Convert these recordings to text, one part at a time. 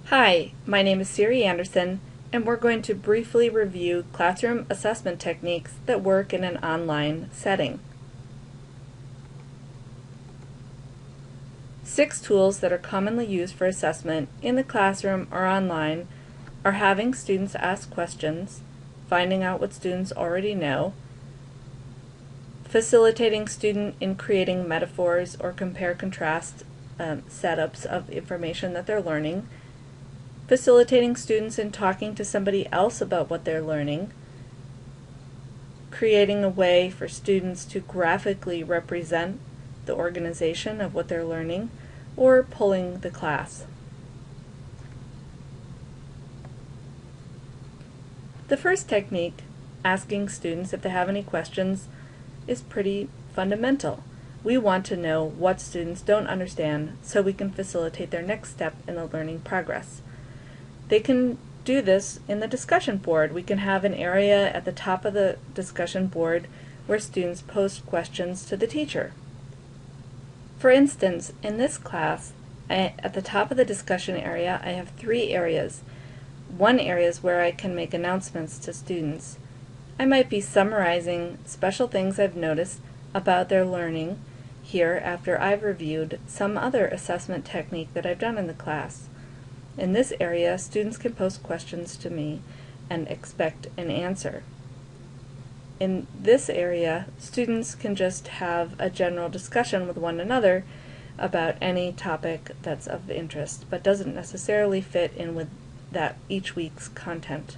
Hi, my name is Siri Anderson, and we're going to briefly review classroom assessment techniques that work in an online setting. 6 tools that are commonly used for assessment in the classroom or online are having students ask questions, finding out what students already know, facilitating student in creating metaphors or compare-contrast setups of information that they're learning, facilitating students in talking to somebody else about what they're learning, creating a way for students to graphically represent the organization of what they're learning, or polling the class. The first technique, asking students if they have any questions, is pretty fundamental. We want to know what students don't understand so we can facilitate their next step in the learning progress. They can do this in the discussion board. We can have an area at the top of the discussion board where students post questions to the teacher. For instance, in this class, at the top of the discussion area, I have 3 areas. One area is where I can make announcements to students. I might be summarizing special things I've noticed about their learning here after I've reviewed some other assessment technique that I've done in the class. In this area, students can post questions to me and expect an answer. In this area, students can just have a general discussion with one another about any topic that's of interest, but doesn't necessarily fit in with each week's content.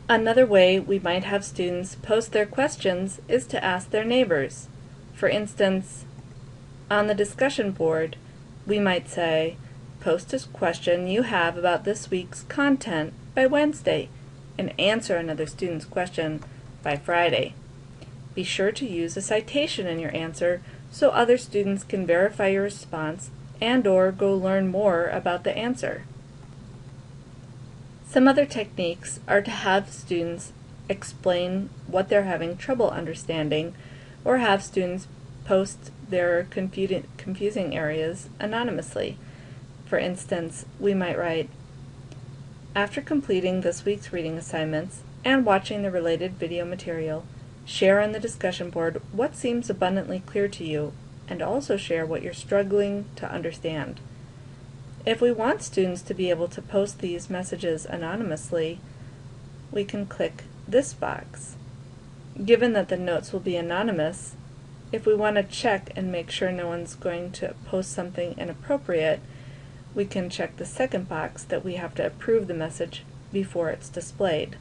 Another way we might have students post their questions is to ask their neighbors. For instance, on the discussion board, we might say, post a question you have about this week's content by Wednesday and answer another student's question by Friday. Be sure to use a citation in your answer so other students can verify your response and/or go learn more about the answer. Some other techniques are to have students explain what they're having trouble understanding, or have students post their confusing areas anonymously. For instance, we might write, after completing this week's reading assignments and watching the related video material, share on the discussion board what seems abundantly clear to you, and also share what you're struggling to understand. If we want students to be able to post these messages anonymously, we can click this box. Given that the notes will be anonymous, if we want to check and make sure no one's going to post something inappropriate, we can check the second box that we have to approve the message before it's displayed.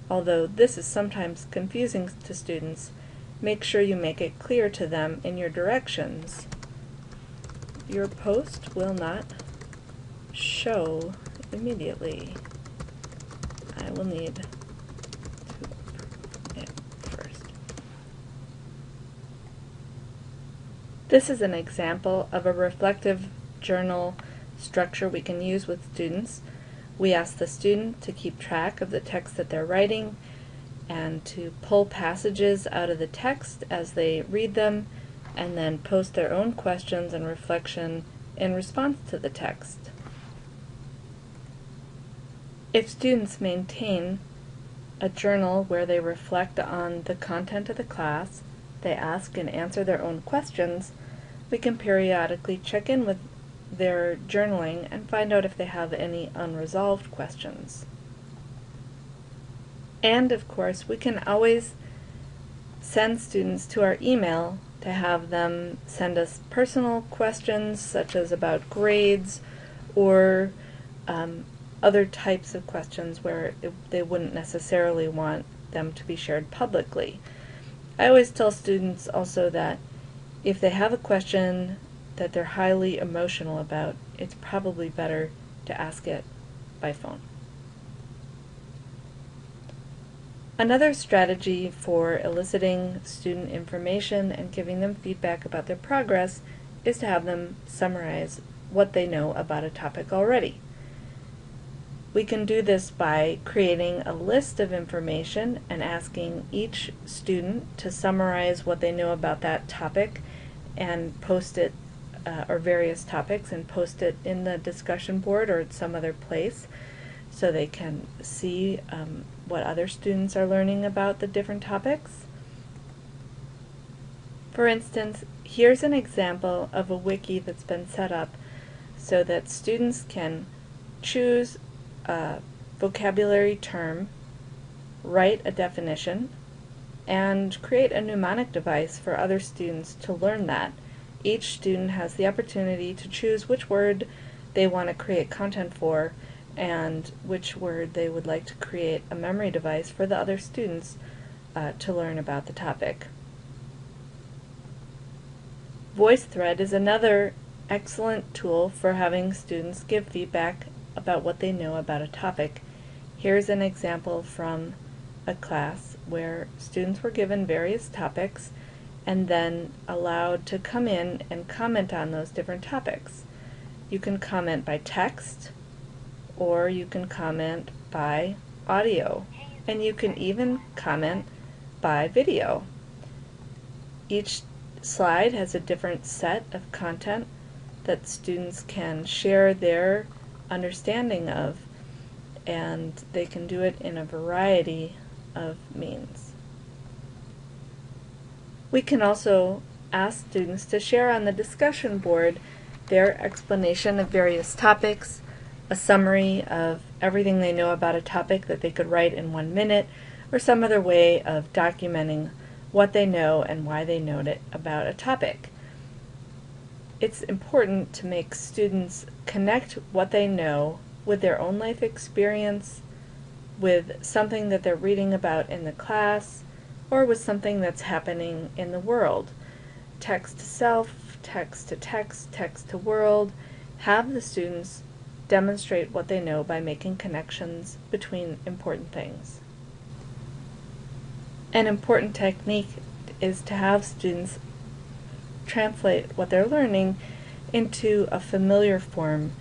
Although this is sometimes confusing to students, make sure you make it clear to them in your directions. Your post will not show immediately. I will need to approve it first. This is an example of a reflective journal structure we can use with students. We ask the student to keep track of the text that they're writing and to pull passages out of the text as they read them, and then post their own questions and reflection in response to the text. If students maintain a journal where they reflect on the content of the class, they ask and answer their own questions, we can periodically check in with their journaling and find out if they have any unresolved questions. And of course, we can always send students to our email to have them send us personal questions such as about grades or other types of questions where they wouldn't necessarily want them to be shared publicly. I always tell students also that if they have a question that they're highly emotional about, it's probably better to ask it by phone. Another strategy for eliciting student information and giving them feedback about their progress is to have them summarize what they know about a topic already. We can do this by creating a list of information and asking each student to summarize what they know about that topic and post it or various topics and post it in the discussion board or at some other place so they can see what other students are learning about the different topics. For instance, here's an example of a wiki that's been set up so that students can choose a vocabulary term, write a definition, and create a mnemonic device for other students to learn that. Each student has the opportunity to choose which word they want to create content for and which word they would like to create a memory device for the other students to learn about the topic. VoiceThread is another excellent tool for having students give feedback about what they know about a topic. Here's an example from a class where students were given various topics and then allowed to come in and comment on those different topics. You can comment by text, or you can comment by audio, and you can even comment by video. Each slide has a different set of content that students can share their understanding of, and they can do it in a variety of means. We can also ask students to share on the discussion board their explanation of various topics, a summary of everything they know about a topic that they could write in 1 minute, or some other way of documenting what they know and why they know it about a topic. It's important to make students connect what they know with their own life experience, with something that they're reading about in the class, or with something that's happening in the world. Text to self, text to text, text to world. Have the students demonstrate what they know by making connections between important things. An important technique is to have students translate what they're learning into a familiar form,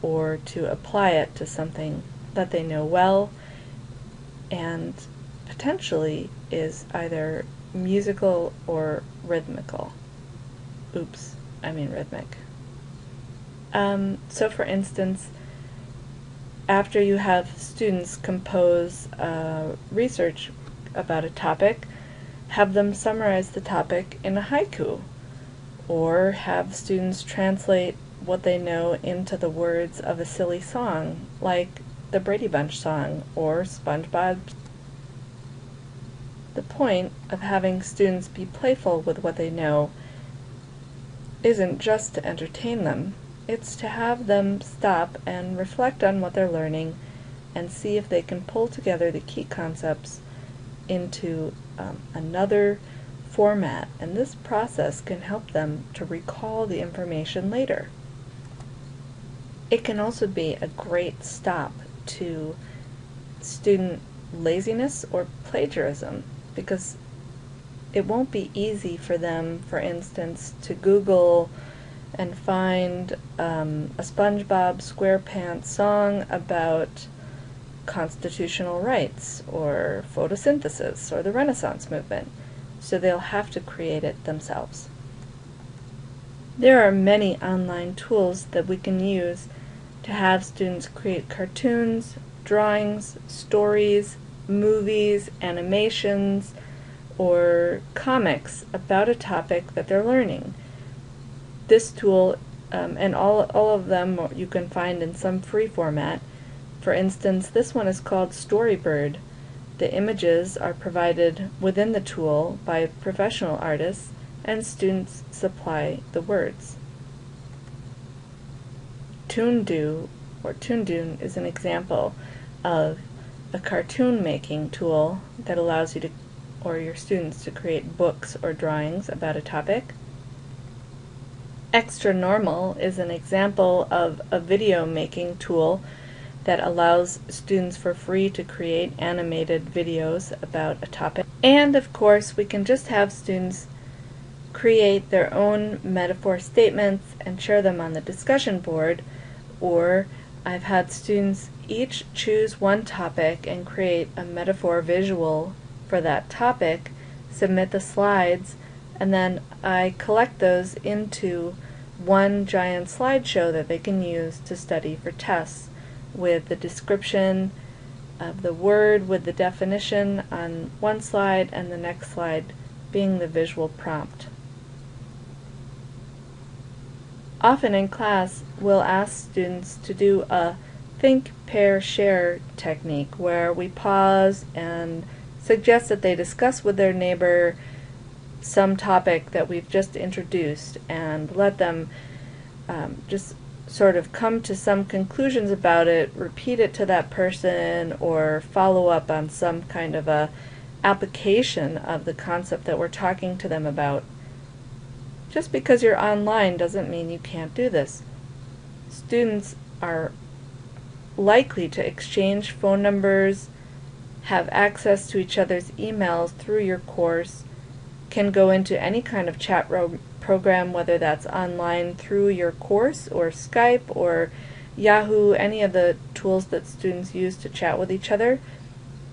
or to apply it to something that they know well and potentially is either musical or rhythmical. Oops, I mean rhythmic. So for instance, after you have students compose research about a topic, have them summarize the topic in a haiku, or have students translate what they know into the words of a silly song, like the Brady Bunch song or SpongeBob. The point of having students be playful with what they know isn't just to entertain them, it's to have them stop and reflect on what they're learning and see if they can pull together the key concepts into another format, and this process can help them to recall the information later. It can also be a great stop to student laziness or plagiarism, because it won't be easy for them, for instance, to Google and find a SpongeBob SquarePants song about constitutional rights or photosynthesis or the Renaissance movement, so they'll have to create it themselves. There are many online tools that we can use to have students create cartoons, drawings, stories, movies, animations, or comics about a topic that they're learning. This tool, and all of them you can find in some free format. For instance, this one is called Storybird. The images are provided within the tool by professional artists, and students supply the words. Toondoo, or Toondoon, is an example of a cartoon making tool that allows you to, or your students, to create books or drawings about a topic. Extra Normal is an example of a video making tool that allows students for free to create animated videos about a topic. And of course, we can just have students create their own metaphor statements and share them on the discussion board, or I've had students each choose one topic and create a metaphor visual for that topic, submit the slides, and then I collect those into one giant slideshow that they can use to study for tests, with the description of the word with the definition on one slide and the next slide being the visual prompt. Often in class, we'll ask students to do a think, pair, share technique where we pause and suggest that they discuss with their neighbor some topic that we've just introduced and let them just sort of come to some conclusions about it, repeat it to that person, or follow up on some kind of a application of the concept that we're talking to them about. Just because you're online doesn't mean you can't do this. Students are likely to exchange phone numbers, have access to each other's emails through your course, can go into any kind of chat program, whether that's online through your course or Skype or Yahoo, any of the tools that students use to chat with each other.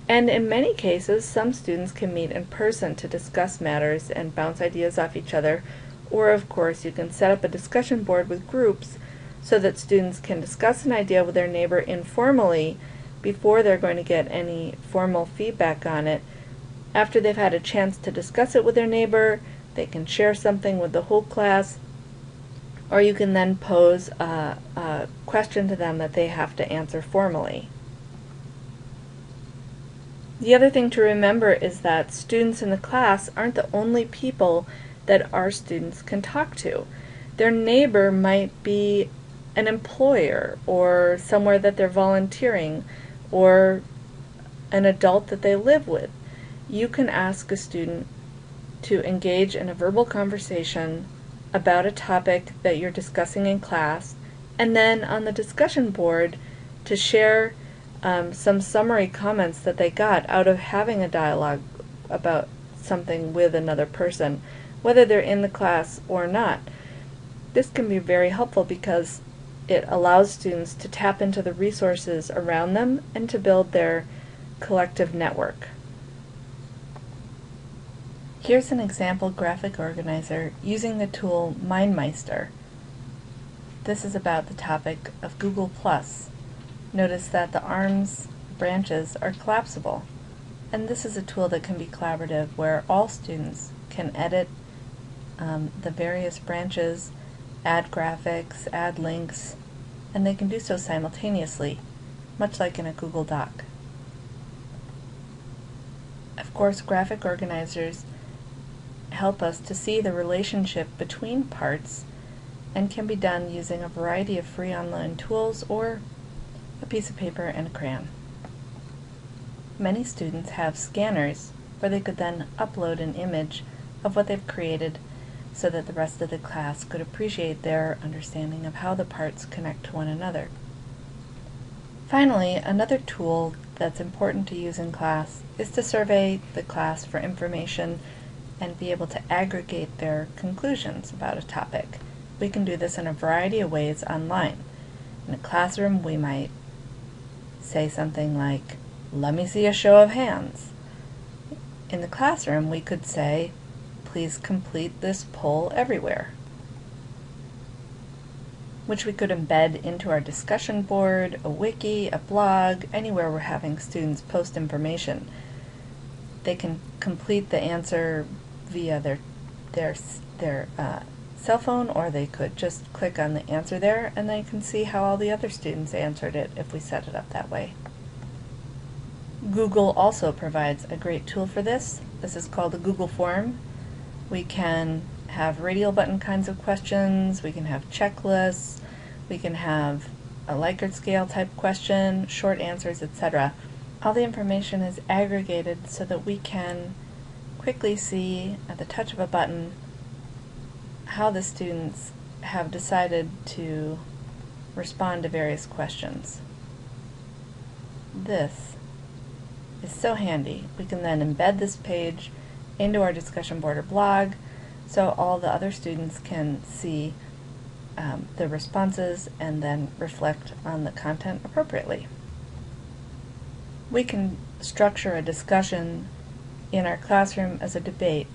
And in many cases, some students can meet in person to discuss matters and bounce ideas off each other. Or, of course, you can set up a discussion board with groups so that students can discuss an idea with their neighbor informally before they're going to get any formal feedback on it. After they've had a chance to discuss it with their neighbor, they can share something with the whole class, or you can then pose a question to them that they have to answer formally. The other thing to remember is that students in the class aren't the only people that our students can talk to. Their neighbor might be an employer or somewhere that they're volunteering or an adult that they live with. You can ask a student to engage in a verbal conversation about a topic that you're discussing in class, and then on the discussion board to share some summary comments that they got out of having a dialogue about something with another person, whether they're in the class or not. This can be very helpful because it allows students to tap into the resources around them and to build their collective network. Here's an example graphic organizer using the tool MindMeister. This is about the topic of Google+. Notice that the arms branches are collapsible, and this is a tool that can be collaborative where all students can edit the various branches, add graphics, add links, and they can do so simultaneously, much like in a Google Doc. Of course, graphic organizers help us to see the relationship between parts and can be done using a variety of free online tools or a piece of paper and a crayon. Many students have scanners where they could then upload an image of what they've created so that the rest of the class could appreciate their understanding of how the parts connect to one another. Finally, another tool that's important to use in class is to survey the class for information and be able to aggregate their conclusions about a topic. We can do this in a variety of ways online. In a classroom, we might say something like, "Let me see a show of hands." In the classroom, we could say, "Please complete this poll everywhere," which we could embed into our discussion board, a wiki, a blog, anywhere we're having students post information. They can complete the answer via their cell phone, or they could just click on the answer there, and they can see how all the other students answered it if we set it up that way. Google also provides a great tool for this. This is called a Google Form. We can have radial button kinds of questions, we can have checklists, we can have a Likert scale type question, short answers, etc. All the information is aggregated so that we can quickly see at the touch of a button how the students have decided to respond to various questions. This is so handy. We can then embed this page into our discussion board or blog so all the other students can see the responses and then reflect on the content appropriately. We can structure a discussion in our classroom as a debate,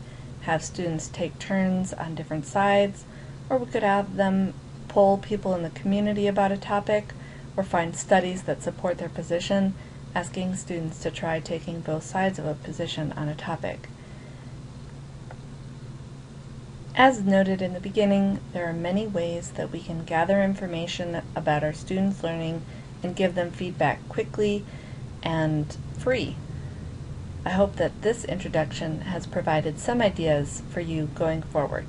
have students take turns on different sides, or we could have them poll people in the community about a topic, or find studies that support their position, asking students to try taking both sides of a position on a topic. As noted in the beginning, there are many ways that we can gather information about our students' learning and give them feedback quickly and free. I hope that this introduction has provided some ideas for you going forward.